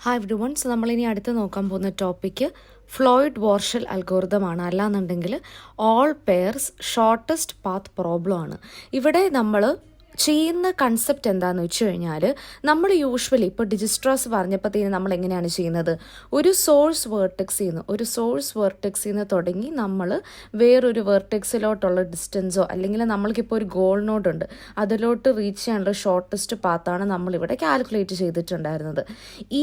Hi every one. So നമ്മളിനി അടുത്ത് നോക്കാൻ പോകുന്ന ടോപ്പിക്ക് ഫ്ലോയ്ഡ് വാർഷൽ അൽഗോരിതമാണ്. അല്ലാന്നുണ്ടെങ്കിൽ all pairs shortest path problem ആണ്. ഇവിടെ നമ്മൾ ചെയ്യുന്ന കൺസെപ്റ്റ് എന്താണെന്ന് വെച്ച് കഴിഞ്ഞാൽ, നമ്മൾ യൂഷ്വലി ഇപ്പോൾ ഡിജിസ്ട്രാസ് പറഞ്ഞപ്പോഴത്തേന് നമ്മൾ എങ്ങനെയാണ് ചെയ്യുന്നത്, ഒരു സോഴ്സ് വേർട്ടെക്സിൽ നിന്ന് തുടങ്ങി നമ്മൾ വേറൊരു വേർട്ടെക്സിലോട്ടുള്ള ഡിസ്റ്റൻസോ അല്ലെങ്കിൽ നമ്മൾക്കിപ്പോൾ ഒരു ഗോൾ നോഡ് ഉണ്ട് അതിലോട്ട് റീച്ച് ചെയ്യാനുള്ള ഷോർട്ടസ്റ്റ് പാത്താണ് നമ്മളിവിടെ കാൽക്കുലേറ്റ് ചെയ്തിട്ടുണ്ടായിരുന്നത്.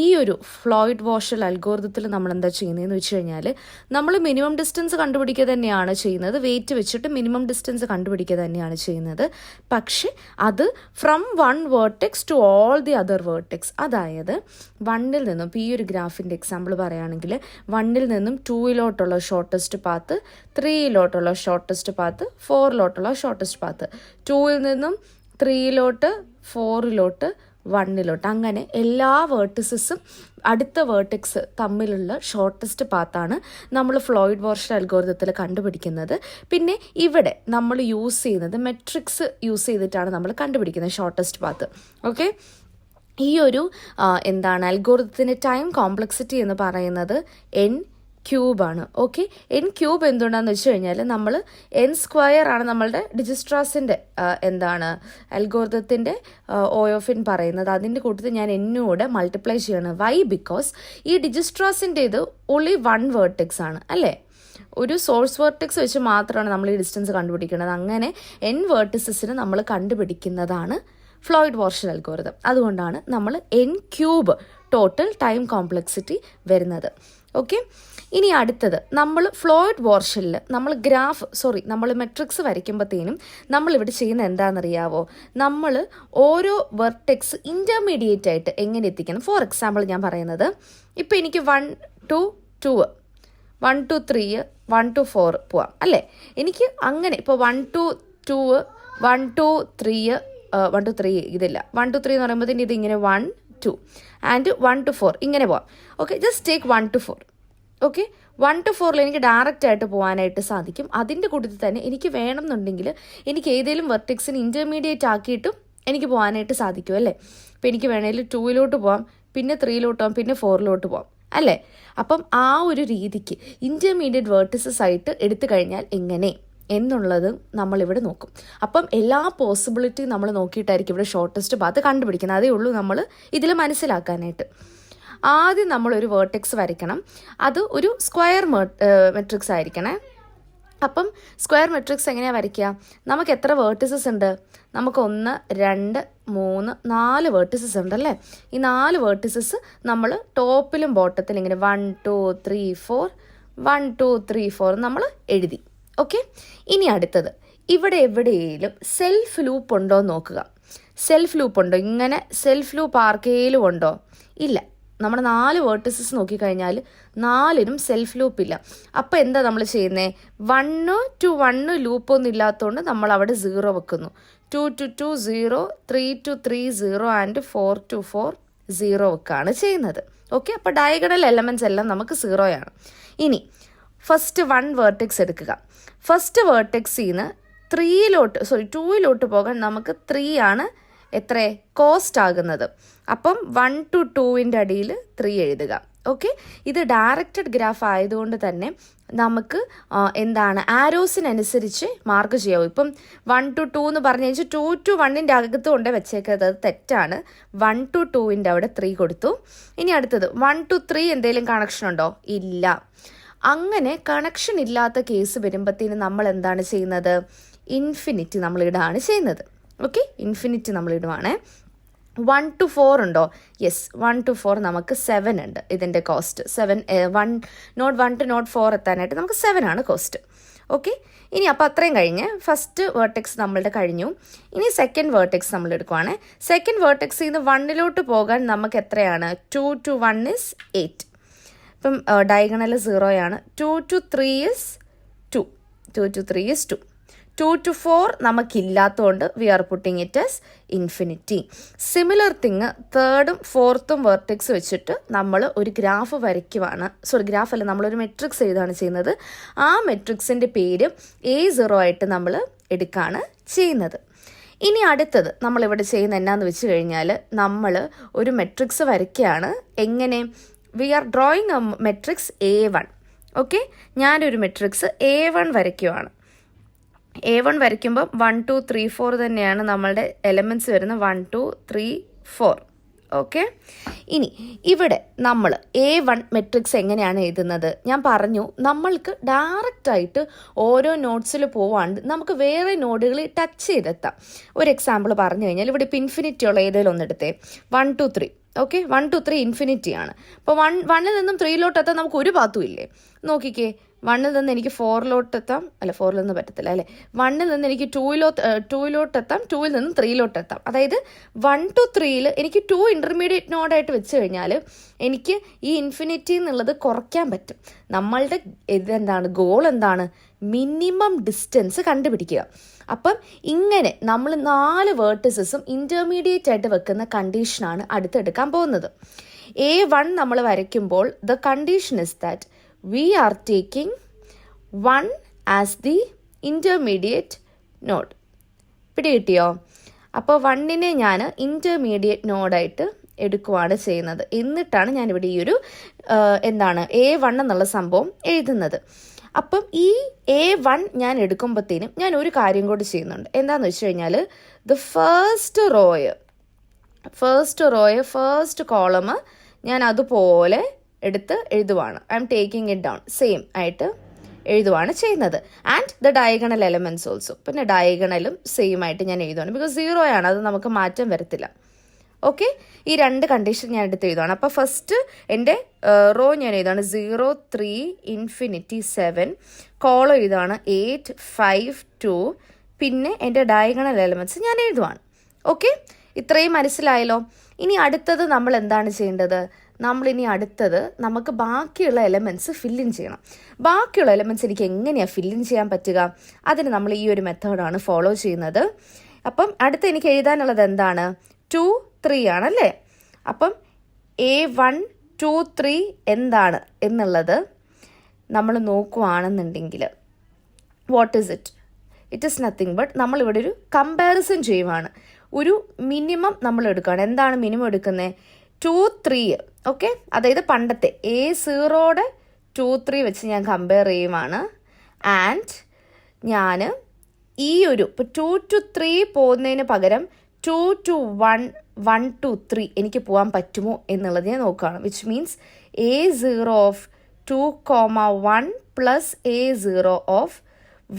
ഈ ഒരു ഫ്ലോയ്ഡ് വാർഷൽ അൽഗോരിതത്തിൽ നമ്മൾ എന്താ ചെയ്യുന്നതെന്ന് വെച്ച് കഴിഞ്ഞാൽ, നമ്മൾ മിനിമം ഡിസ്റ്റൻസ് കണ്ടുപിടിക്കുക തന്നെയാണ് ചെയ്യുന്നത്, വെയിറ്റ് വെച്ചിട്ട് മിനിമം ഡിസ്റ്റൻസ് കണ്ടുപിടിക്കുക തന്നെയാണ് ചെയ്യുന്നത്. പക്ഷേ അത് from one vertex to all the other vertex. അതായത് വണ്ണിൽ നിന്നും, ഇപ്പോൾ ഈ ഒരു ഗ്രാഫിൻ്റെ എക്സാമ്പിൾ പറയുകയാണെങ്കിൽ, വണ്ണിൽ നിന്നും 2 shortest path, 3 shortest path, 4 shortest path, 2 നിന്നും 3 4 1 അങ്ങനെ എല്ലാ വേർട്ടിസസും അടുത്ത വേർട്ടെക്സ് തമ്മിലുള്ള ഷോർട്ടസ്റ്റ് പാത്താണ് നമ്മൾ ഫ്ലോയ്ഡ് വാർഷൽ അൽഗോരിതത്തിൽ കണ്ടുപിടിക്കുന്നത്. പിന്നെ ഇവിടെ നമ്മൾ യൂസ് ചെയ്യുന്നത് മെട്രിക്സ് യൂസ് ചെയ്തിട്ടാണ് നമ്മൾ കണ്ടുപിടിക്കുന്നത് ഷോർട്ടസ്റ്റ് പാത്ത്. ഓക്കെ, ഈ ഒരു അൽഗോരിതത്തിൻ്റെ ടൈം കോംപ്ലക്സിറ്റി എന്ന് പറയുന്നത് N³ ഓക്കെ, N³ എന്തുകൊണ്ടാന്ന് വെച്ച് കഴിഞ്ഞാൽ, നമ്മൾ N² ആണ് നമ്മളുടെ ഡിജിസ്ട്രാസിൻ്റെ അൽഗോരിതത്തിൻ്റെ OF പറയുന്നത്. അതിൻ്റെ കൂട്ടത്തിൽ ഞാൻ എന്നോട് മൾട്ടിപ്ലൈ ചെയ്യണം. വൈ? ബിക്കോസ് ഈ ഡിജിസ്ട്രാസിൻ്റെ ഇത് ഓൺലി 1 വേർട്ടെക്സ് ആണ് അല്ലേ, ഒരു സോഴ്സ് വേർട്ടെക്സ് വെച്ച് മാത്രമാണ് നമ്മൾ ഈ ഡിസ്റ്റൻസ് കണ്ടുപിടിക്കുന്നത്. അങ്ങനെ N വേർട്ടിസസിന് നമ്മൾ കണ്ടുപിടിക്കുന്നതാണ് ഫ്ലോയ്ഡ് വാർഷൽ അൽഗോരിതം. അതുകൊണ്ടാണ് നമ്മൾ N³ ടോട്ടൽ ടൈം കോംപ്ലക്സിറ്റി വരുന്നത്. ഓക്കെ, ഇനി അടുത്തത്, നമ്മൾ ഫ്ലോയ്ഡ് വാർഷലിൽ നമ്മൾ മെട്രിക്സ് വരയ്ക്കുമ്പോഴത്തേനും നമ്മളിവിടെ ചെയ്യുന്ന എന്താണെന്നറിയാവോ, നമ്മൾ ഓരോ വെർട്ടെക്സ് ഇൻ്റർമീഡിയറ്റ് ആയിട്ട് എങ്ങനെ എത്തിക്കണം. ഫോർ എക്സാമ്പിൾ ഞാൻ പറയുന്നത്, ഇപ്പോൾ എനിക്ക് 1 to 2, 1 to 3, 1 to 4 പോവാം അല്ലേ. എനിക്ക് അങ്ങനെ ഇപ്പോൾ 1 to 2, 1 to 3 ഇതില്ല. 1 to 3 എന്ന് പറയുമ്പോഴത്തേന് ഇതിങ്ങനെ 1 2 ആൻഡ് 1 to 4 ഇങ്ങനെ പോവാം. Okay, just take 1 to 4. Okay, 1 to 4 എനിക്ക് ഡയറക്റ്റ് ആയിട്ട് പോകാനായിട്ട് സാധിക്കും. അതിൻ്റെ കൂട്ടത്തിൽ തന്നെ എനിക്ക് വേണമെന്നുണ്ടെങ്കിൽ എനിക്ക് ഏതെങ്കിലും വെർട്ടെക്സിന് ഇൻ്റർമീഡിയറ്റ് ആക്കിയിട്ടും എനിക്ക് പോകാനായിട്ട് സാധിക്കും അല്ലേ. ഇപ്പം എനിക്ക് വേണമെങ്കിൽ 2 പോവാം, പിന്നെ 3 പോവാം, പിന്നെ 4 പോവാം അല്ലേ. അപ്പം ആ ഒരു രീതിക്ക് ഇൻ്റർമീഡിയറ്റ് വേർട്ടിസസ് ആയിട്ട് എടുത്തു കഴിഞ്ഞാൽ എങ്ങനെ എന്നുള്ളത് നമ്മളിവിടെ നോക്കും. അപ്പം എല്ലാ പോസിബിലിറ്റിയും നമ്മൾ നോക്കിയിട്ടായിരിക്കും ഇവിടെ ഷോർട്ടസ്റ്റ് പാത്ത് കണ്ടുപിടിക്കുന്നത്. അതേ ഉള്ളൂ നമ്മൾ ഇതിൽ മനസ്സിലാക്കാനായിട്ട്. ആദ്യം നമ്മളൊരു വേർട്ടെക്സ് വരയ്ക്കണം. അത് ഒരു സ്ക്വയർ മെട്രിക്സ് ആയിരിക്കണേ. അപ്പം സ്ക്വയർ മെട്രിക്സ് എങ്ങനെയാണ് വരയ്ക്കുക? നമുക്ക് എത്ര വേർട്ടിസസ് ഉണ്ട്? നമുക്ക് 1 2 3 4 വേർട്ടിസസ് ഉണ്ടല്ലേ. ഈ 4 വേർട്ടിസസ് നമ്മൾ ടോപ്പിലും ബോട്ടത്തിലും ഇങ്ങനെ 1 2 3 4 1 2 3 4 നമ്മൾ എഴുതി. ഓക്കെ, ഇനി അടുത്തത്, ഇവിടെ എവിടെയെങ്കിലും സെൽഫ് ലൂപ്പ് ഉണ്ടോ എന്ന് നോക്കുക. സെൽഫ് ലൂപ്പ് ഉണ്ടോ? ഇങ്ങനെ സെൽഫ് ലൂപ്പ് ആർക്കെങ്കിലും ഉണ്ടോ? ഇല്ല. നമ്മൾ 4 വേർട്ടിസസ് നോക്കിക്കഴിഞ്ഞാൽ 4നും സെൽഫ് ലൂപ്പ് ഇല്ല. അപ്പോൾ എന്താ നമ്മൾ ചെയ്യുന്നത്? 1 to 1 ലൂപ്പൊന്നും ഇല്ലാത്തതുകൊണ്ട് നമ്മൾ അവിടെ 0 വെക്കുന്നു. 2 to 2 0, 3 to 3 0 ആൻഡ് 4 to 4 0 വെക്കുകയാണ് ചെയ്യുന്നത്. ഓക്കെ, അപ്പോൾ ഡയഗണൽ എലമെൻറ്റ്സ് എല്ലാം നമുക്ക് 0 ഇനി ഫസ്റ്റ് 1 വേർട്ടെക്സ് എടുക്കുക. ഫസ്റ്റ് വേർട്ടെക്സിൽ നിന്ന് 2 പോകാൻ നമുക്ക് 3 ആണ് എത്ര കോസ്റ്റ് ആകുന്നത്. അപ്പം 1 to 2 അടിയിൽ 3 എഴുതുക. ഓക്കെ, ഇത് ഡയറക്റ്റഡ് ഗ്രാഫ് ആയതുകൊണ്ട് തന്നെ നമുക്ക് ആരോസിനനുസരിച്ച് മാർക്ക് ചെയ്യാവും. ഇപ്പം 1 to 2 എന്ന് പറഞ്ഞു കഴിഞ്ഞാൽ 2 to 1 അകത്ത് കൊണ്ട് വെച്ചേക്കുന്നത്, അത് തെറ്റാണ്. 1 to 2 അവിടെ 3 കൊടുത്തു. ഇനി അടുത്തത് 1 to 3 എന്തെങ്കിലും കണക്ഷൻ ഉണ്ടോ? ഇല്ല. അങ്ങനെ കണക്ഷൻ ഇല്ലാത്ത കേസ് വരുമ്പോഴത്തേന് നമ്മൾ എന്താണ് ചെയ്യുന്നത്? ഇൻഫിനിറ്റി നമ്മളിടാണ് ചെയ്യുന്നത്. Okay, infinity നമ്മളിടുവാണ്. 1 to 4 ഉണ്ടോ? യെസ്, 1 to 4 നമുക്ക് 7 ഉണ്ട്. ഇതിൻ്റെ കോസ്റ്റ് 7. 1 to 4 എത്താനായിട്ട് നമുക്ക് 7 ആണ് കോസ്റ്റ്. ഓക്കെ, ഇനി അപ്പോൾ അത്രയും കഴിഞ്ഞ് ഫസ്റ്റ് വേർട്ടെക്സ് നമ്മളുടെ കഴിഞ്ഞു. ഇനി സെക്കൻഡ് വേർട്ടെക്സ് നമ്മൾ എടുക്കുവാണ്. സെക്കൻഡ് വേർട്ടെക്സിൽ നിന്ന് 1 പോകാൻ നമുക്ക് എത്രയാണ്? 2 to 1 is 8. ഇപ്പം diagonal 0 2 to 3 is 2. 2 to 3 is 2. 2 to 4 നമുക്കില്ലാത്തതുകൊണ്ട് we are putting it as infinity. Similar thing തേർഡും ഫോർത്തും വെർട്ടെക്സ് വെച്ചിട്ട് നമ്മൾ ഒരു ഗ്രാഫ് വരയ്ക്കുവാണ്. ഗ്രാഫല്ല, നമ്മളൊരു മെട്രിക്സ് എഴുതാണ് ചെയ്യുന്നത്. ആ മെട്രിക്സിൻ്റെ പേര് A0 ആയിട്ട് നമ്മൾ എടുക്കുകയാണ് ചെയ്യുന്നത്. ഇനി അടുത്തത് നമ്മളിവിടെ ചെയ്യുന്ന എന്നാന്ന് വെച്ച് കഴിഞ്ഞാൽ നമ്മൾ ഒരു മെട്രിക്സ് വരയ്ക്കുകയാണ്. എങ്ങനെ? We are drawing a matrix A1. Okay, ഞാനൊരു മെട്രിക്സ് A1 വരയ്ക്കുവാണ്. A1 വരയ്ക്കുമ്പം 1 2 3 4 തന്നെയാണ് നമ്മളുടെ എലമെൻറ്റ്സ് വരുന്നത്. 1 2 3 4. ഓക്കെ, ഇനി ഇവിടെ നമ്മൾ A1 മെട്രിക്സ് എങ്ങനെയാണ് എഴുതുന്നത്? ഞാൻ പറഞ്ഞു, നമ്മൾക്ക് ഡയറക്റ്റായിട്ട് ഓരോ നോട്ട്സിൽ പോവാണ്ട് നമുക്ക് വേറെ നോഡുകളിൽ ടച്ച് ചെയ്തെത്താം. ഒരു എക്സാമ്പിൾ പറഞ്ഞു കഴിഞ്ഞാൽ ഇവിടെ ഇപ്പോൾ ഇൻഫിനിറ്റി ഉള്ള ഏതെങ്കിലും ഒന്നെടുത്തേ. 1 2 3. ഓക്കെ, 1 2 3 ഇൻഫിനിറ്റി ആണ്. അപ്പോൾ 1ൽ നിന്നും 3 എത്താൻ നമുക്ക് ഒരു പാത്തും ഇല്ലേ? നോക്കിക്കേ, 1ൽ നിന്ന് എനിക്ക് 4 എത്താം. അല്ല, 4ൽ നിന്ന് പറ്റത്തില്ല അല്ലേ. 1ൽ നിന്ന് എനിക്ക് 2 എത്താം. 2ൽ നിന്ന് 3 എത്താം. അതായത് 1 to 3ൽ എനിക്ക് 2 ഇൻ്റർമീഡിയറ്റ് നോഡായിട്ട് വെച്ച് കഴിഞ്ഞാൽ എനിക്ക് ഈ ഇൻഫിനിറ്റി എന്നുള്ളത് കുറയ്ക്കാൻ പറ്റും. നമ്മളുടെ ഇതെന്താണ്, ഗോൾ എന്താണ്? മിനിമം ഡിസ്റ്റൻസ് കണ്ടുപിടിക്കുക. അപ്പം ഇങ്ങനെ നമ്മൾ 4 വേർട്ടിസസും ഇൻ്റർമീഡിയറ്റ് ആയിട്ട് വെക്കുന്ന കണ്ടീഷനാണ് അടുത്തെടുക്കാൻ പോകുന്നത്. A1 നമ്മൾ വരയ്ക്കുമ്പോൾ the condition is that we are taking 1 as the intermediate node. പിടികിട്ടിയോ? അപ്പോൾ 1നെ ഞാൻ ഇൻ്റർമീഡിയറ്റ് നോഡായിട്ട് എടുക്കുകയാണ് ചെയ്യുന്നത്. എന്നിട്ടാണ് ഞാനിവിടെ ഈ ഒരു A1 എന്നുള്ള സംഭവം എഴുതുന്നത്. അപ്പം ഈ A1 ഞാൻ എടുക്കുമ്പോഴത്തേനും ഞാൻ ഒരു കാര്യം കൂടി ചെയ്യുന്നുണ്ട്. എന്താണെന്ന് വെച്ച് കഴിഞ്ഞാൽ ദ ഫസ്റ്റ് കോളം ഞാൻ അതുപോലെ എടുത്ത് എഴുതുവാണ്. I'm taking it down. Same ആയിട്ട് എഴുതുവാണ് ചെയ്യുന്നത്. And the diagonal elements also. പിന്നെ ഡയഗണലും സെയിം ആയിട്ട് ഞാൻ എഴുതുവാണ്. ബിക്കോസ് 0 ആണ്, അത് നമുക്ക് മാറ്റം വരത്തില്ല. ഓക്കെ, ഈ 2 കണ്ടീഷൻ ഞാൻ എടുത്ത് എഴുതുവാണ്. അപ്പോൾ ഫസ്റ്റ് എൻ്റെ റോ ഞാൻ എഴുതുകയാണ് 0 3 ഇൻഫിനിറ്റി 7. കോളം എഴുതുകയാണ് 8 5 2. പിന്നെ എൻ്റെ ഡയഗണൽ എലമെൻറ്റ്സ് ഞാൻ എഴുതുവാണ്. ഓക്കെ, ഇത്രയും മനസ്സിലായല്ലോ. ഇനി അടുത്തത് നമ്മൾ എന്താണ് ചെയ്യേണ്ടത്? നമുക്ക് ബാക്കിയുള്ള എലമെൻറ്റ്സ് ഫില്ലിൻ ചെയ്യണം. ബാക്കിയുള്ള എലമെൻറ്റ്സ് എനിക്ക് എങ്ങനെയാണ് ഫില്ലിൻ ചെയ്യാൻ പറ്റുക? അതിന് നമ്മൾ ഈ ഒരു മെത്തേഡാണ് ഫോളോ ചെയ്യുന്നത്. അപ്പം അടുത്ത് എനിക്ക് എഴുതാനുള്ളത് എന്താണ്? 2 3 ആണല്ലേ. അപ്പം A1 2 3 എന്താണ് എന്നുള്ളത് നമ്മൾ നോക്കുകയാണെന്നുണ്ടെങ്കിൽ what is it? It is nothing but നമ്മളിവിടെ ഒരു കമ്പാരിസൺ ചെയ്യുവാണ്. ഒരു മിനിമം നമ്മൾ എടുക്കുകയാണ്. എന്താണ് മിനിമം എടുക്കുന്നത്? 2 3. ഓക്കെ, അതായത് പണ്ടത്തെ A0യുടെ 2 3 വെച്ച് ഞാൻ കമ്പയർ ചെയ്യുവാണ്. ആൻഡ് ഞാൻ ഈ ഒരു ഇപ്പോൾ 2 to 3 പോകുന്നതിന് പകരം 2 to 1 1 to 3 എനിക്ക് പോകാൻ പറ്റുമോ എന്നുള്ളത് ഞാൻ നോക്കുകയാണ്. Which means A0 of 2,1 plus A0 of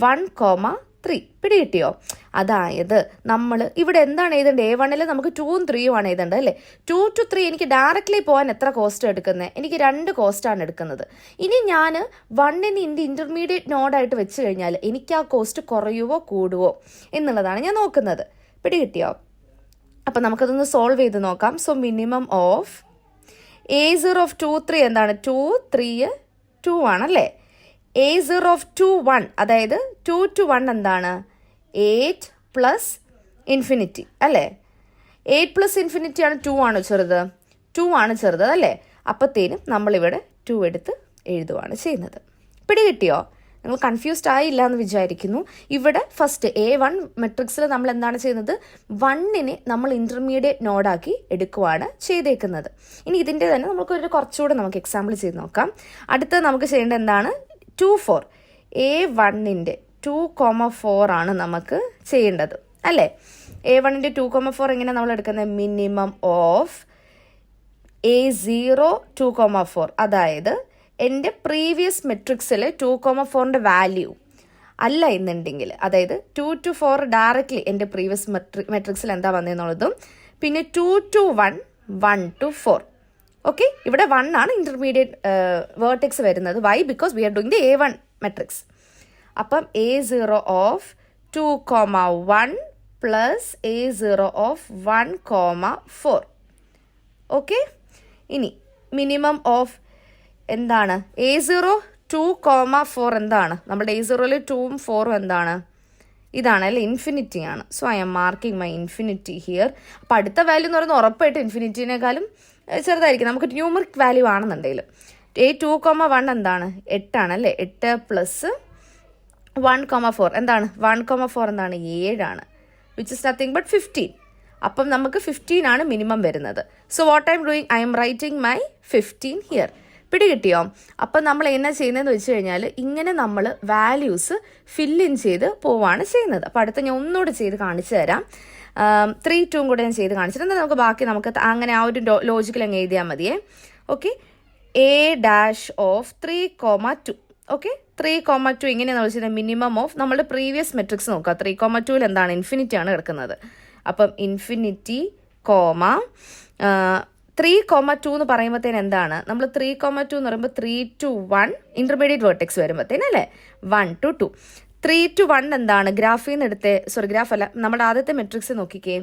1,3. പിടികിട്ടിയോ? അതായത് നമ്മൾ ഇവിടെ എന്താണ് എഴുതേണ്ടത്? A1ൽ നമുക്ക് 2ഉം 3ഉം ആണ് എഴുതേണ്ടത് അല്ലേ. 2 to 3 എനിക്ക് ഡയറക്റ്റ്ലി പോകാൻ എത്ര കോസ്റ്റ് എടുക്കുന്നത്? എനിക്ക് 2 കോസ്റ്റാണ് എടുക്കുന്നത്. ഇനി ഞാൻ 1നെ ഇൻ്റർമീഡിയറ്റ് നോഡായിട്ട് വെച്ച് കഴിഞ്ഞാൽ എനിക്ക് ആ കോസ്റ്റ് കുറയുവോ കൂടുവോ എന്നുള്ളതാണ് ഞാൻ നോക്കുന്നത്. പിടികിട്ടിയോ? അപ്പം നമുക്കതൊന്ന് സോൾവ് ചെയ്ത് നോക്കാം. So minimum of A0 of 2 3 എന്താണ്? 2 3 2 ആണല്ലേ. A0 ഓഫ് 2 1 അതായത് 2 to 1 എന്താണ്? 8 പ്ലസ് ഇൻഫിനിറ്റി അല്ലേ. 8 പ്ലസ് ഇൻഫിനിറ്റി ആണ്. 2 ആണ് ചെറുത്. 2 ആണ് ചെറുത് അല്ലേ. അപ്പോഴത്തേനും നമ്മളിവിടെ 2 എടുത്ത് എഴുതുവാണ് ചെയ്യുന്നത്. പിടികിട്ടിയോ? നിങ്ങൾ കൺഫ്യൂസ്ഡ് ആയില്ല എന്ന് വിചാരിക്കുന്നു. ഇവിടെ ഫസ്റ്റ് A1 മെട്രിക്സിൽ നമ്മൾ എന്താണ് ചെയ്യുന്നത്? 1നെ നമ്മൾ ഇൻ്റർമീഡിയറ്റ് നോഡാക്കി എടുക്കുവാണ് ചെയ്തേക്കുന്നത്. ഇനി ഇതിൻ്റെ തന്നെ കുറച്ചുകൂടെ നമുക്ക് എക്സാമ്പിൾ ചെയ്ത് നോക്കാം. അടുത്തത് നമുക്ക് ചെയ്യേണ്ടത് എന്താണ്? 2 4. A1ൻ്റെ 2,4 ആണ് നമുക്ക് ചെയ്യേണ്ടത് അല്ലേ. A1ൻ്റെ 2,4 എങ്ങനെ നമ്മൾ എടുക്കുന്നത്? Minimum of A0 2,4. അതായത് എൻ്റെ പ്രീവിയസ് മെട്രിക്സിൽ 2,4ൻ്റെ വാല്യൂ അല്ല എന്നുണ്ടെങ്കിൽ, അതായത് 2 to 4 ഡയറക്റ്റ്ലി എൻ്റെ പ്രീവിയസ് മെട്രിക്സിൽ എന്താ വന്നതെന്നുള്ളതും, പിന്നെ 2 to 1 1 to 4. ഓക്കെ, ഇവിടെ 1 ആണ് ഇൻ്റർമീഡിയറ്റ് വേർട്ടെക്സ് വരുന്നത്. Why? Because we are doing the A1 matrix. അപ്പം A0 of 2,1 plus A0 of 1,4. Okay, ഇനി മിനിമം ഓഫ് എന്താണ്? A0 2,4 എന്താണ്? നമ്മുടെ A0യിൽ 2ഉം 4ഉം എന്താണ്? ഇതാണ് അല്ലേ, ഇൻഫിനിറ്റി ആണ്. So I M marking my infinity here. അപ്പോൾ അടുത്ത വാല്യൂ എന്ന് പറയുന്നത് ഉറപ്പായിട്ട് ഇൻഫിനിറ്റിനേക്കാളും ചെറുതായിരിക്കും. നമുക്ക് ന്യൂമറിക് വാല്യൂ ആണെന്നുണ്ടെങ്കിൽ A2,1 എന്താണ്? 8 ആണല്ലേ. 8 പ്ലസ് 1,4 എന്താണ്? 1,4 എന്താണ്? 7 ആണ്. Which is nothing but 15. അപ്പം നമുക്ക് 15 ആണ് മിനിമം വരുന്നത്. So what I'm doing, I'm writing my 15 here. പിടികിട്ടിയോ? അപ്പം നമ്മൾ എന്നാ ചെയ്യുന്നതെന്ന് വെച്ച് കഴിഞ്ഞാൽ ഇങ്ങനെ നമ്മൾ വാല്യൂസ് ഫില്ലിൻ ചെയ്ത് പോവാണ് ചെയ്യുന്നത്. അപ്പോൾ അടുത്ത ഞാൻ ഒന്നുകൂടെ ചെയ്ത് കാണിച്ചു തരാം. 3, 2 കൂടെ ഞാൻ ചെയ്ത് കാണിച്ചിട്ട് എന്നാൽ നമുക്ക് ബാക്കി നമുക്ക് അങ്ങനെ ആ ഒരു ലോജിക്കൽ അങ്ങ് എഴുതിയാൽ മതിയേ. Okay, A'(3,2). ഓക്കെ, 3,2 എങ്ങനെയാണെന്ന് വെച്ചാൽ മിനിമം ഓഫ് നമ്മുടെ പ്രീവിയസ് മെട്രിക്സ് നോക്കുക. 3,2ൽ എന്താണ്? ഇൻഫിനിറ്റി ആണ് കിടക്കുന്നത്. അപ്പം ഇൻഫിനിറ്റി 3,2 എന്ന് പറയുമ്പോഴത്തേന് എന്താണ്? നമ്മൾ 3,2 എന്ന് പറയുമ്പോൾ 3 to 1 ഇന്റർമീഡിയറ്റ് വേർട്ടെക്സ് വരുമ്പോഴത്തേന് അല്ലേ, 1 to 2. 3 to 1 എന്താണ്? ഗ്രാഫിൽ നിന്ന് എടുത്ത്, ഗ്രാഫ് അല്ല, നമ്മുടെ ആദ്യത്തെ മെട്രിക്സ് നോക്കിക്കേ.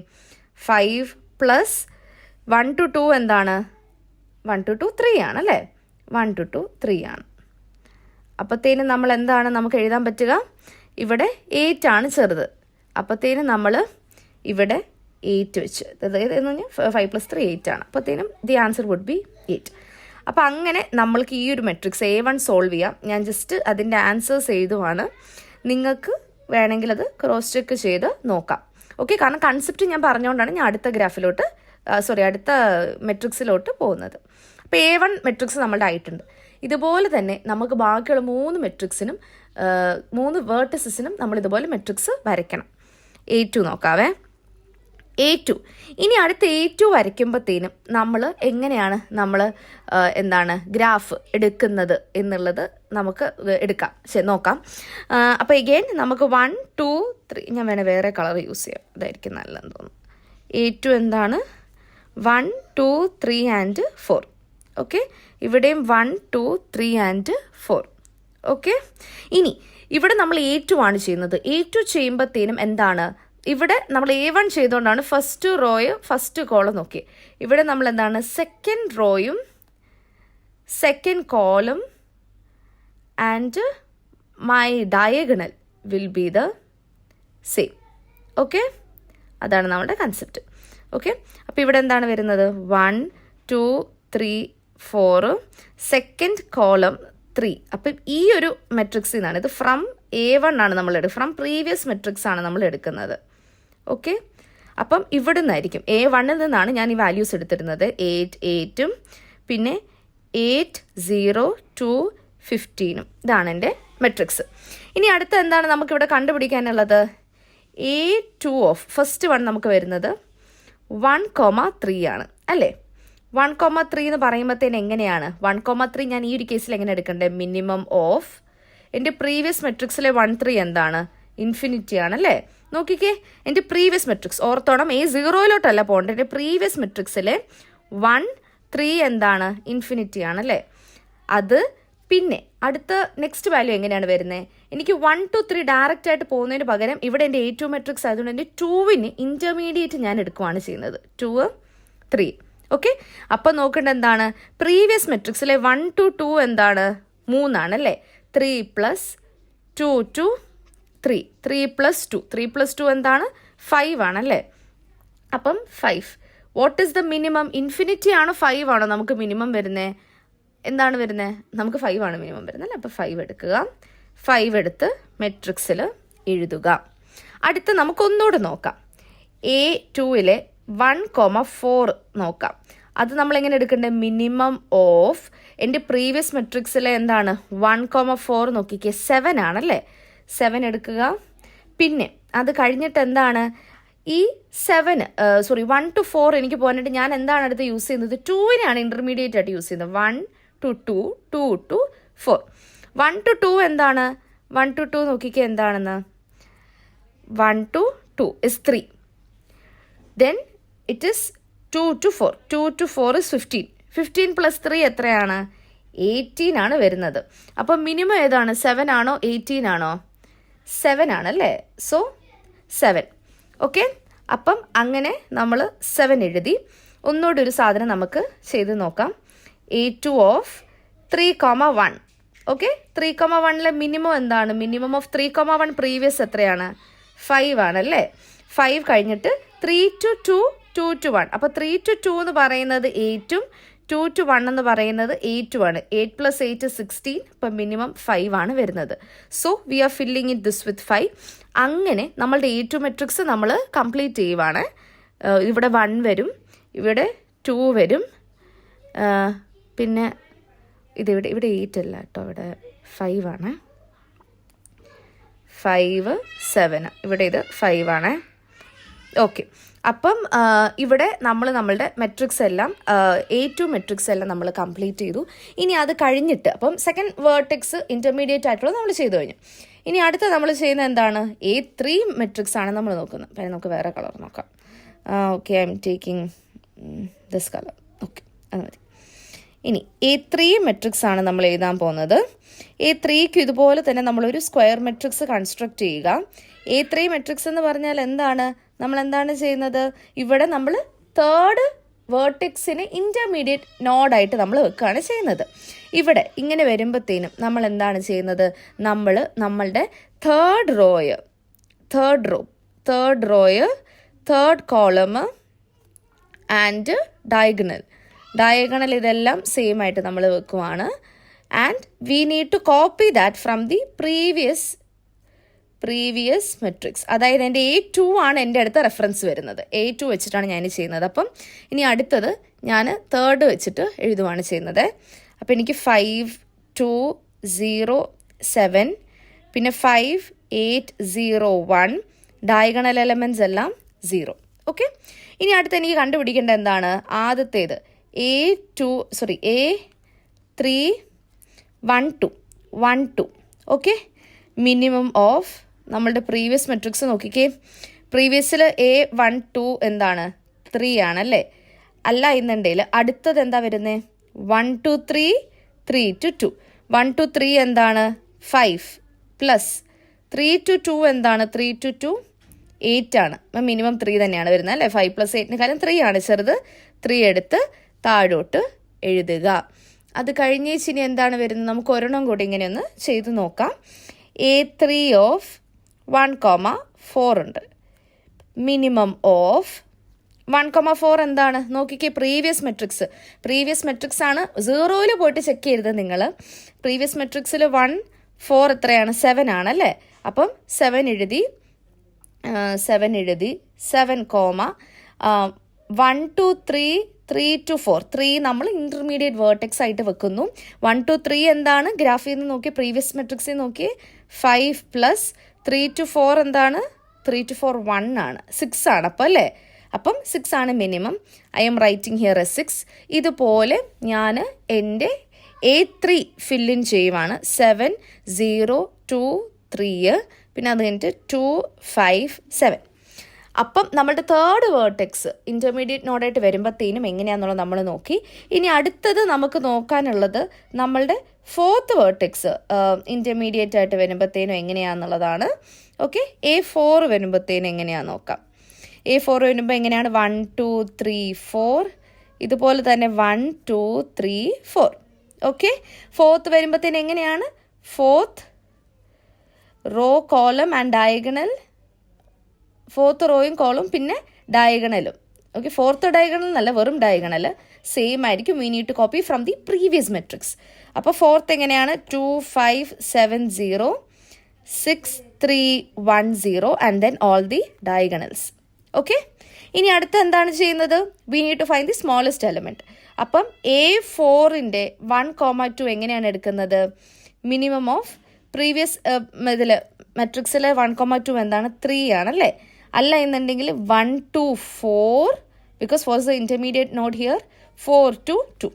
5 + 1 to 2 എന്താണ്? 1 to 2 3 ആണ് അല്ലേ, 1 to 2 3 ആണ്. അപ്പോഴത്തേനും നമ്മൾ എന്താണ് നമുക്ക് എഴുതാൻ പറ്റുക? ഇവിടെ 8 ആണ് ചെറുത്. അപ്പോഴത്തേനും നമ്മൾ ഇവിടെ 8 വെച്ച്, അതായത് എന്ന് പറഞ്ഞാൽ 5 + 3 8 ആണ്. അപ്പോഴത്തേനും ദി ആൻസർ വുഡ് ബി 8. അപ്പോൾ അങ്ങനെ നമ്മൾക്ക് ഈ ഒരു മെട്രിക്സ് A1 സോൾവ് ചെയ്യാം. ഞാൻ ജസ്റ്റ് അതിൻ്റെ ആൻസേഴ്സ് എഴുതുവാണ്. നിങ്ങൾക്ക് വേണമെങ്കിൽ അത് ക്രോസ് ചെക്ക് ചെയ്ത് നോക്കാം. ഓക്കെ, കാരണം കൺസെപ്റ്റ് ഞാൻ പറഞ്ഞുകൊണ്ടാണ് ഞാൻ അടുത്ത ഗ്രാഫിലോട്ട് അടുത്ത മെട്രിക്സിലോട്ട് പോകുന്നത്. അപ്പോൾ A1 മെട്രിക്സ് നമ്മളുടെ ആയിട്ടുണ്ട്. ഇതുപോലെ തന്നെ നമുക്ക് ബാക്കിയുള്ള 3 മെട്രിക്സിനും 3 വേർട്ടിസസിനും നമ്മൾ ഇതുപോലെ മെട്രിക്സ് വരയ്ക്കണം. A2 നോക്കാവേ. A2 ഇനി അടുത്ത A2 വരയ്ക്കുമ്പോഴത്തേനും നമ്മൾ എങ്ങനെയാണ് എന്താണ് ഗ്രാഫ് എടുക്കുന്നത് എന്നുള്ളത് നമുക്ക് എടുക്കാം, നോക്കാം. അപ്പോൾ എഗെയിൻ നമുക്ക് 1, 2, 3, ഞാൻ വേണേൽ വേറെ കളർ യൂസ് ചെയ്യാം, അതായിരിക്കും നല്ലതെന്ന് തോന്നുന്നു. A2 എന്താണ്? 1, 2, 3 and 4. ഓക്കെ, ഇവിടെയും 1, 2, 3 and 4. ഓക്കെ, ഇനി ഇവിടെ നമ്മൾ A2 ആണ് ചെയ്യുന്നത്. A2 ചെയ്യുമ്പോഴത്തേനും എന്താണ്? ഇവിടെ നമ്മൾ A1 ചെയ്തുകൊണ്ടാണ് ഫസ്റ്റ് റോയും ഫസ്റ്റ് കോളം നോക്കി. ഇവിടെ നമ്മൾ എന്താണ്? സെക്കൻഡ് റോയും second column and my diagonal will be the same. Okay, അതാണ് നമ്മുടെ കൺസെപ്റ്റ്. ഓക്കെ, അപ്പോൾ ഇവിടെ എന്താണ് വരുന്നത്? 1, 2, 3, 4, സെക്കൻഡ് കോളം 3. അപ്പം ഈ ഒരു മെട്രിക്സിൽ നിന്നാണ്, ഇത് ഫ്രം A1 ആണ് നമ്മൾ ഫ്രം പ്രീവിയസ് മെട്രിക്സ് ആണ് നമ്മൾ എടുക്കുന്നത്. ഓക്കെ, അപ്പം ഇവിടെ നിന്നായിരിക്കും A1ൽ നിന്നാണ് ഞാൻ ഈ വാല്യൂസ് എടുത്തിരുന്നത്. 8, 8ഉം പിന്നെ 8, 0, 2, 15ഉം. ഇതാണ് എൻ്റെ മെട്രിക്സ്. ഇനി അടുത്ത എന്താണ് നമുക്കിവിടെ കണ്ടുപിടിക്കാനുള്ളത്? A2 ഓഫ് ഫസ്റ്റ് വൺ നമുക്ക് വരുന്നത് 1,3 ആണ് അല്ലേ. 1,3 എന്ന് പറയുമ്പോഴത്തേന് എങ്ങനെയാണ്? 1,3 ഞാൻ ഈ ഒരു കേസിൽ എങ്ങനെ എടുക്കണ്ടേ? മിനിമം ഓഫ് എൻ്റെ പ്രീവിയസ് മെട്രിക്സിലെ 1, 3 എന്താണ്? ഇൻഫിനിറ്റി ആണല്ലേ. നോക്കിക്കേ, എൻ്റെ പ്രീവിയസ് മെട്രിക്സ് ഓർത്തോണം, A0 പോകേണ്ടത്. എൻ്റെ പ്രീവിയസ് മെട്രിക്സിലെ 1, 3 എന്താണ്? ഇൻഫിനിറ്റി ആണല്ലേ. അത് പിന്നെ അടുത്ത നെക്സ്റ്റ് വാല്യൂ എങ്ങനെയാണ് വരുന്നത്? എനിക്ക് 1 to 3 ഡയറക്റ്റ് ആയിട്ട് പോകുന്നതിന് പകരം ഇവിടെ എൻ്റെ A2 മെട്രിക്സ് ആയതുകൊണ്ട് എൻ്റെ 2വിന് ഇൻ്റർമീഡിയറ്റ് ഞാൻ എടുക്കുകയാണ് ചെയ്യുന്നത്. 2, 3. ഓക്കെ, അപ്പം നോക്കേണ്ടത് എന്താണ്? പ്രീവിയസ് മെട്രിക്സിലെ 1 to 2 എന്താണ്? 3 ആണല്ലേ. 3 + 2 to 3, 3 + 2, 3 + 2 എന്താണ്? 5 ആണല്ലേ. അപ്പം 5. What is the minimum? Infinity ആണോ 5 ആണോ നമുക്ക് മിനിമം വരുന്നത്? എന്താണ് വരുന്നത്? നമുക്ക് 5 ആണ് മിനിമം വരുന്നത് അല്ലേ. അപ്പോൾ 5 എടുക്കുക. 5 എടുത്ത് മെട്രിക്സിൽ എഴുതുക. അടുത്ത് നമുക്കൊന്നുകൂടെ നോക്കാം. A2ലെ 1,4 നോക്കാം. അത് നമ്മളെങ്ങനെ എടുക്കേണ്ടത്? മിനിമം ഓഫ് എൻ്റെ പ്രീവിയസ് മെട്രിക്സിലെ എന്താണ്? 1,4 നോക്കിക്കേ, 7 ആണല്ലേ. 7 എടുക്കുക. പിന്നെ അത് കഴിഞ്ഞിട്ട് എന്താണ്? ഈ 1 to 4 എനിക്ക് പോകാനായിട്ട് ഞാൻ എന്താണ് അടുത്ത് യൂസ് ചെയ്യുന്നത്? 2വിനാണ് ഇൻ്റർമീഡിയറ്റ് ആയിട്ട് യൂസ് ചെയ്യുന്നത്. 1 to 2, 2 to 4. 1 to 2 എന്താണ്? 1 to 2 നോക്കിക്കേ എന്താണെന്ന്. 1 to 2 is 3. Then it is 2 to 4. 2 to 4 is 15. 15 + 3 എത്രയാണ്? 18 ആണ് വരുന്നത്. അപ്പം മിനിമം ഏതാണ്? 7 ആണോ 18 ആണോ? 7 ആണല്ലേ. സോ 7. ഓക്കെ, അപ്പം അങ്ങനെ നമ്മൾ 7 എഴുതി. ഒന്നുകൂടി ഒരു സാധനം നമുക്ക് ചെയ്ത് നോക്കാം. A2 of 3,1. ഓക്കെ, 3,1ലെ മിനിമം എന്താണ്? മിനിമം ഓഫ് 3,1 പ്രീവിയസ് എത്രയാണ്? 5 ആണല്ലേ. 5 കഴിഞ്ഞിട്ട് 3 to 2, 2 to 1. അപ്പോൾ 3 to 2 എന്ന് പറയുന്നത് 8ഉം 2 to 1 എന്ന് പറയുന്നത് 8 ആണ്. 8 + 8 16. ഇപ്പം മിനിമം 5 ആണ് വരുന്നത്. So we are filling it this with 5. അങ്ങനെ നമ്മളുടെ A2 മെട്രിക്സ് നമ്മൾ കംപ്ലീറ്റ് ചെയ്യുവാണ്. ഇവിടെ 1 വരും, ഇവിടെ 2 വരും, പിന്നെ ഇവിടെ 8 അല്ല കേട്ടോ, ഇവിടെ 5 ആണ്. 5 7 ഇവിടെ ഇത് 5 ആണ്. ഓക്കെ, അപ്പം ഇവിടെ നമ്മൾ നമ്മളുടെ മെട്രിക്സ് എല്ലാം A2 മെട്രിക്സ് എല്ലാം നമ്മൾ കംപ്ലീറ്റ് ചെയ്തു. ഇനി അത് കഴിഞ്ഞിട്ട് അപ്പം സെക്കൻഡ് വേർട്ടെക്സ് ഇൻ്റർമീഡിയറ്റ് ആയിട്ടുള്ള നമ്മൾ ചെയ്തു കഴിഞ്ഞു. ഇനി അടുത്ത നമ്മൾ ചെയ്യുന്നത് എന്താണ്? A3 മെട്രിക്സ് ആണ് നമ്മൾ നോക്കുന്നത്. അപ്പം നമുക്ക് വേറെ കളർ നോക്കാം. Okay, I am taking this colour. Okay, അത് മതി. ഇനി A3 മെട്രിക്സ് ആണ് നമ്മൾ എഴുതാൻ പോകുന്നത്. A3ക്ക് ഇതുപോലെ തന്നെ നമ്മളൊരു സ്ക്വയർ മെട്രിക്സ് കൺസ്ട്രക്ട് ചെയ്യുക. A3 മെട്രിക്സ് എന്ന് പറഞ്ഞാൽ എന്താണ്? നമ്മൾ എന്താണ് ചെയ്യുന്നത്? ഇവിടെ നമ്മൾ തേർഡ് വേർട്ടെക്സിന് ഇൻ്റർമീഡിയറ്റ് നോഡായിട്ട് നമ്മൾ വെക്കുകയാണ് ചെയ്യുന്നത്. ഇവിടെ ഇങ്ങനെ വരുമ്പോഴത്തേനും നമ്മൾ എന്താണ് ചെയ്യുന്നത്? നമ്മളുടെ third row, third column and diagonal ഇതെല്ലാം സെയിം ആയിട്ട് നമ്മൾ വെക്കുവാണ്. And we need to copy that from the previous matrix. അതായത് എൻ്റെ A2 ആണ് എൻ്റെ അടുത്ത റെഫറൻസ് വരുന്നത്. A2 വെച്ചിട്ടാണ് ഞാൻ ചെയ്യുന്നത്. അപ്പം ഇനി അടുത്തത് ഞാൻ തേർഡ് വെച്ചിട്ട് എഴുതുവാണ് ചെയ്യുന്നത്. അപ്പം എനിക്ക് 5 2 0 7, പിന്നെ 5 8 0 1, ഡയഗണൽ എലമെൻറ്റ്സ് എല്ലാം 0. ഓക്കെ, ഇനി അടുത്ത് എനിക്ക് കണ്ടുപിടിക്കേണ്ട എന്താണ്? ആദ്യത്തേത് A3 1 2. ഓക്കെ, മിനിമം ഓഫ് നമ്മളുടെ പ്രീവിയസ് മെട്രിക്സ് നോക്കിക്കേ. പ്രീവിയസിൽ A1 2 എന്താണ്? 3 ആണല്ലേ? അല്ല എന്നുണ്ടെങ്കിൽ അടുത്തത് എന്താ വരുന്നത്? 1 2 3 3 to 2. 1 to 3 എന്താണ്? 5 പ്ലസ് 3 to 2 എന്താണ്? 3 to 2 8 ആണ്. അപ്പം മിനിമം 3 തന്നെയാണ് വരുന്നത് അല്ലേ? 5 + 8 3 ആണ് ചെറുത്. 3 എടുത്ത് താഴോട്ട് എഴുതുക. അത് കഴിഞ്ഞ് ഇനി എന്താണ് വരുന്നത്? നമുക്ക് ഒരെണ്ണം കൂടി ഇങ്ങനെ ഒന്ന് ചെയ്ത് നോക്കാം. A3 ഓഫ് 1,4 ഉണ്ട്. മിനിമം ഓഫ് 1,4 എന്താണ്? നോക്കിക്കേ, പ്രീവിയസ് മെട്രിക്സ് ആണ്. 0-ൽ പോയിട്ട് ചെക്ക് ചെയ്തത് നിങ്ങൾ. പ്രീവിയസ് മെട്രിക്സിൽ 1 4 എത്രയാണ്? 7 ആണല്ലേ? അപ്പം 7 എഴുതി 7, 1 to 3 3 to 4. 3 നമ്മൾ ഇൻ്റർമീഡിയറ്റ് വേർട്ടെക്സ് ആയിട്ട് വെക്കുന്നു. 1 to 3 എന്താണ്? ഗ്രാഫിൽ നിന്ന് നോക്കി, പ്രീവിയസ് മെട്രിക്സിൽ നോക്കി, 5 പ്ലസ് 3 to 4 എന്താണ്? 3 to 4 1 ആണ്, 6 ആണ്. അപ്പം അല്ലേ? അപ്പം 6 ആണ് minimum. I M writing here A 6. ഇതുപോലെ ഞാൻ എൻ്റെ A3 ഫില്ലിൻ ചെയ്യുവാണ്. 7 0 2 3, പിന്നെ അത് കഴിഞ്ഞിട്ട് 2 5 7. അപ്പം നമ്മളുടെ തേർഡ് വേർട്ടെക്സ് ഇൻ്റർമീഡിയറ്റ് നോഡായിട്ട് വരുമ്പോഴത്തേനും എങ്ങനെയാണെന്നുള്ളത് നമ്മൾ നോക്കി. ഇനി അടുത്തത് നമുക്ക് നോക്കാനുള്ളത് നമ്മളുടെ ഫോർത്ത് വേർട്ടെക്സ് ഇൻ്റർമീഡിയറ്റ് ആയിട്ട് വരുമ്പോഴത്തേനും എങ്ങനെയാണെന്നുള്ളതാണ്. ഓക്കെ, A4 വരുമ്പോഴത്തേനും എങ്ങനെയാണെന്ന് നോക്കാം. A4 വരുമ്പോൾ എങ്ങനെയാണ്? 1 2 3 4, ഇതുപോലെ തന്നെ 1 2 3 4. ഓക്കെ, ഫോർത്ത് വരുമ്പോഴത്തേനും എങ്ങനെയാണ്? Fourth row column and diagonal, fourth റോയും കോളും പിന്നെ ഡയഗണലും. ഓക്കെ, ഫോർത്ത് ഡയഗണൽ എന്നല്ല, വെറും ഡയഗണൽ സെയിം ആയിരിക്കും. We need to copy from the previous matrix. അപ്പോൾ ഫോർത്ത് എങ്ങനെയാണ്? 2 5 7 0 6 3 1 0 and then all the diagonals. Okay, ഇനി അടുത്ത എന്താണ് ചെയ്യുന്നത്? We need to find the smallest element. അപ്പം A4ൻ്റെ 1,2 എങ്ങനെയാണ് എടുക്കുന്നത്? മിനിമം ഓഫ് പ്രീവിയസ് ഇതിൽ മെട്രിക്സിൽ 1,2 എന്താണ്? 3 ആണല്ലേ? അല്ല എന്നുണ്ടെങ്കിൽ 1 to 4, because for the intermediate node here, 4 to 2.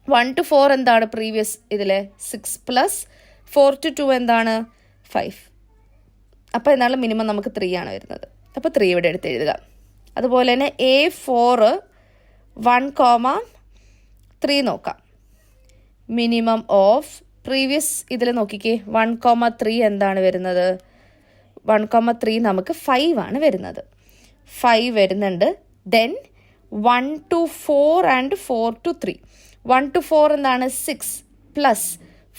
1 to 4 എന്താണ് പ്രീവിയസ് ഇതിൽ? 6 പ്ലസ് 4 to 2 എന്താണ്? 5. അപ്പോൾ എന്താണ് മിനിമം? നമുക്ക് 3 ആണ് വരുന്നത്. അപ്പോൾ 3 ഇവിടെ എടുത്ത് എഴുതുക. അതുപോലെ തന്നെ A4 1,3 നോക്കാം. മിനിമം ഓഫ് പ്രീവിയസ് ഇതിൽ നോക്കിക്കേ, 1,3 എന്താണ് വരുന്നത്? 1,3 നമുക്ക് 5 ആണ് വരുന്നത്. 5 വരുന്നുണ്ട്. Then 1 to 4 and 4 to 3. 1 to 4 എന്താണ്? 6 പ്ലസ്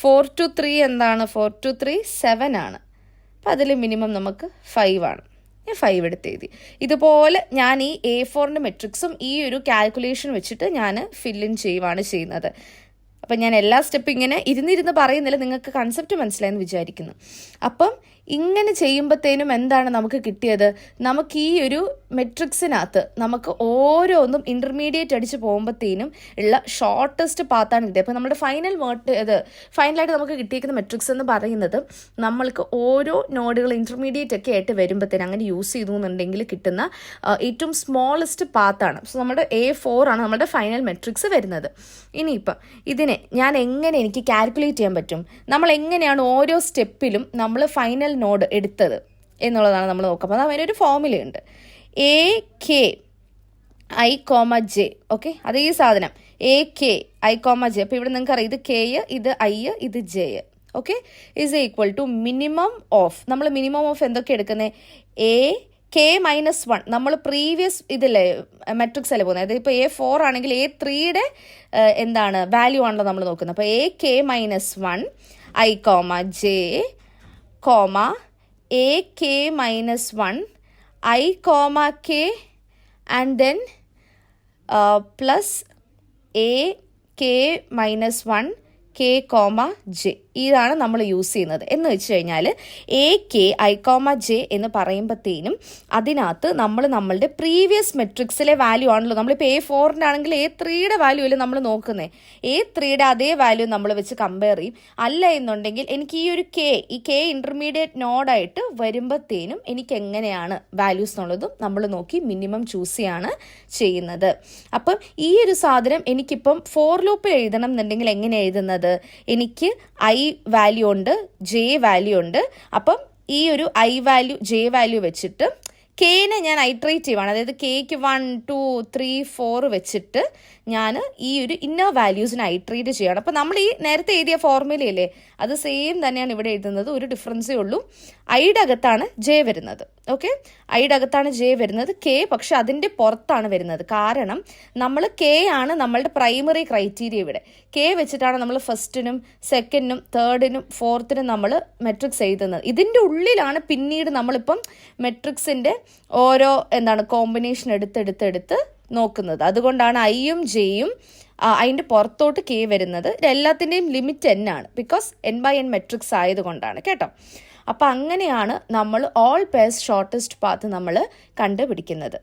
4 to 3 എന്താണ്? 4 to 3 7 ആണ്. അപ്പം അതിൽ മിനിമം നമുക്ക് 5 ആണ്. ഞാൻ 5 എടുത്ത് എഴുതി. ഇതുപോലെ ഞാൻ ഈ A4ൻ്റെ മെട്രിക്സും ഈ ഒരു കാൽക്കുലേഷൻ വെച്ചിട്ട് ഞാൻ ഫില്ലിൻ ചെയ്യുവാണ് ചെയ്യുന്നത്. അപ്പം ഞാൻ എല്ലാ സ്റ്റെപ്പും ഇങ്ങനെ ഇരുന്നിരുന്ന് പറയുന്നില്ല, നിങ്ങൾക്ക് കൺസെപ്റ്റ് മനസ്സിലായെന്ന് വിചാരിക്കുന്നു. അപ്പം ഇങ്ങനെ ചെയ്യുമ്പോഴത്തേനും എന്താണ് നമുക്ക് കിട്ടിയത്? നമുക്ക് ഈ ഒരു മെട്രിക്സിനകത്ത് നമുക്ക് ഓരോന്നും ഇൻ്റർമീഡിയറ്റ് അടിച്ച് പോകുമ്പോഴത്തേനും ഉള്ള ഷോർട്ടസ്റ്റ് പാത്താണ് കിട്ടിയത്. അപ്പോൾ നമ്മുടെ ഫൈനലായിട്ട് നമുക്ക് കിട്ടിയിരിക്കുന്ന മെട്രിക്സ് എന്ന് പറയുന്നത് നമ്മൾക്ക് ഓരോ നോഡുകൾ ഇൻ്റർമീഡിയറ്റ് ഒക്കെ ആയിട്ട് വരുമ്പോഴത്തേനും അങ്ങനെ യൂസ് ചെയ്തു എന്നുണ്ടെങ്കിൽ കിട്ടുന്ന ഏറ്റവും സ്മോളസ്റ്റ് പാത്താണ്. സോ നമ്മുടെ A4 ആണ് നമ്മുടെ ഫൈനൽ മെട്രിക്സ് വരുന്നത്. ഇനിയിപ്പം ഇതിനെ ഞാൻ എങ്ങനെ എനിക്ക് കാൽക്കുലേറ്റ് ചെയ്യാൻ പറ്റും? നമ്മൾ എങ്ങനെയാണ് ഓരോ സ്റ്റെപ്പിലും നമ്മൾ ഫൈനൽ നോഡ് എടുത്തത് എന്നുള്ളതാണ് നമ്മൾ നോക്കുക. അപ്പോൾ അതിനൊരു ഫോർമുലയുണ്ട്, AK I, J. ഓക്കെ, അതേ സാധനം AK I, J. അപ്പോൾ ഇവിടെ നിങ്ങൾക്ക് അറിയാം, ഇത് K, ഇത് I, ഇത് J. Okay, is equal to minimum of, നമ്മൾ മിനിമം ഓഫ് എന്തൊക്കെ എടുക്കുന്നത്? K-1. നമ്മൾ പ്രീവിയസ് ഇതില്ലേ മെട്രിക്സ് അല്ലേ പോകുന്നത്. അതിപ്പോൾ A4 ആണെങ്കിൽ A3യുടെ എന്താണ് വാല്യൂ ആണല്ലോ നമ്മൾ നോക്കുന്നത്. അപ്പോൾ AK-1 I, J, AK-1 I, K, and then plus AK-1 K, J. ഇതാണ് നമ്മൾ യൂസ് ചെയ്യുന്നത്. എന്ന് വെച്ച് കഴിഞ്ഞാൽ AK I, J എന്ന് പറയുമ്പോഴത്തേനും അതിനകത്ത് നമ്മളുടെ പ്രീവിയസ് മെട്രിക്സിലെ വാല്യൂ ആണല്ലോ. നമ്മളിപ്പോൾ A4ൻ്റെ ആണെങ്കിൽ A3യുടെ വാല്യൂ അല്ലേ നമ്മൾ നോക്കുന്നത്. A3യുടെ അതേ വാല്യൂ നമ്മൾ വെച്ച് കമ്പയർ ചെയ്യും. അല്ല എന്നുണ്ടെങ്കിൽ എനിക്ക് ഈ ഒരു ഈ K ഇൻ്റർമീഡിയറ്റ് നോഡായിട്ട് വരുമ്പോഴത്തേനും എനിക്ക് എങ്ങനെയാണ് വാല്യൂസ് എന്നുള്ളതും നമ്മൾ നോക്കി മിനിമം ചൂസ് ചെയ്യാണ് ചെയ്യുന്നത്. അപ്പം ഈ ഒരു സാധനം എനിക്കിപ്പം ഫോർ ലൂപ്പിൽ എഴുതണം എന്നുണ്ടെങ്കിൽ എങ്ങനെ എഴുതുന്നത്? എനിക്ക് I വാല്യൂ ഉണ്ട്, J വാല്യൂ ഉണ്ട്. അപ്പം ഈ ഒരു I വാല്യൂ J വാല്യൂ വെച്ചിട്ട് Kനെ ഞാൻ ഐട്രേറ്റ് ചെയ്യുവാണ്. അതായത് Kക്ക് 1, 2, 3, 4 വെച്ചിട്ട് ഞാൻ ഈ ഒരു ഇന്നർ വാല്യൂസിനെ ഐട്രേറ്റ് ചെയ്യണം. അപ്പോൾ നമ്മൾ ഈ നേരത്തെ എഴുതിയ ഫോർമുലയില്ലേ, അത് സെയിം തന്നെയാണ് ഇവിടെ എഴുതുന്നത്. ഒരു ഡിഫറൻസേ ഉള്ളൂ, ഐയുടെ അകത്താണ് J വരുന്നത്. ഓക്കെ, ഐയുടെ അകത്താണ് J വരുന്നത്. K പക്ഷെ അതിൻ്റെ പുറത്താണ് വരുന്നത്. കാരണം നമ്മൾ K ആണ് നമ്മളുടെ പ്രൈമറി ക്രൈറ്റീരിയ. ഇവിടെ K വെച്ചിട്ടാണ് നമ്മൾ ഫസ്റ്റിനും സെക്കൻഡിനും തേർഡിനും ഫോർത്തിനും നമ്മൾ മെട്രിക്സ് എഴുതുന്നത്. ഇതിൻ്റെ ഉള്ളിലാണ് പിന്നീട് നമ്മളിപ്പം മെട്രിക്സിൻ്റെ ഓരോ കോമ്പിനേഷൻ എടുത്ത് നോക്കുന്നത്. അതുകൊണ്ടാണ് ഐയും ജെയും അതിൻ്റെ പുറത്തോട്ട് K വരുന്നത്. എല്ലാത്തിൻ്റെയും ലിമിറ്റ് N ആണ്, ബിക്കോസ് N/N മെട്രിക്സ് ആയതുകൊണ്ടാണ് കേട്ടോ. അപ്പം അങ്ങനെയാണ് നമ്മൾ ഓൾ പെയർസ് ഷോർട്ടസ്റ്റ് പാത്ത് നമ്മൾ കണ്ടുപിടിക്കുന്നത്.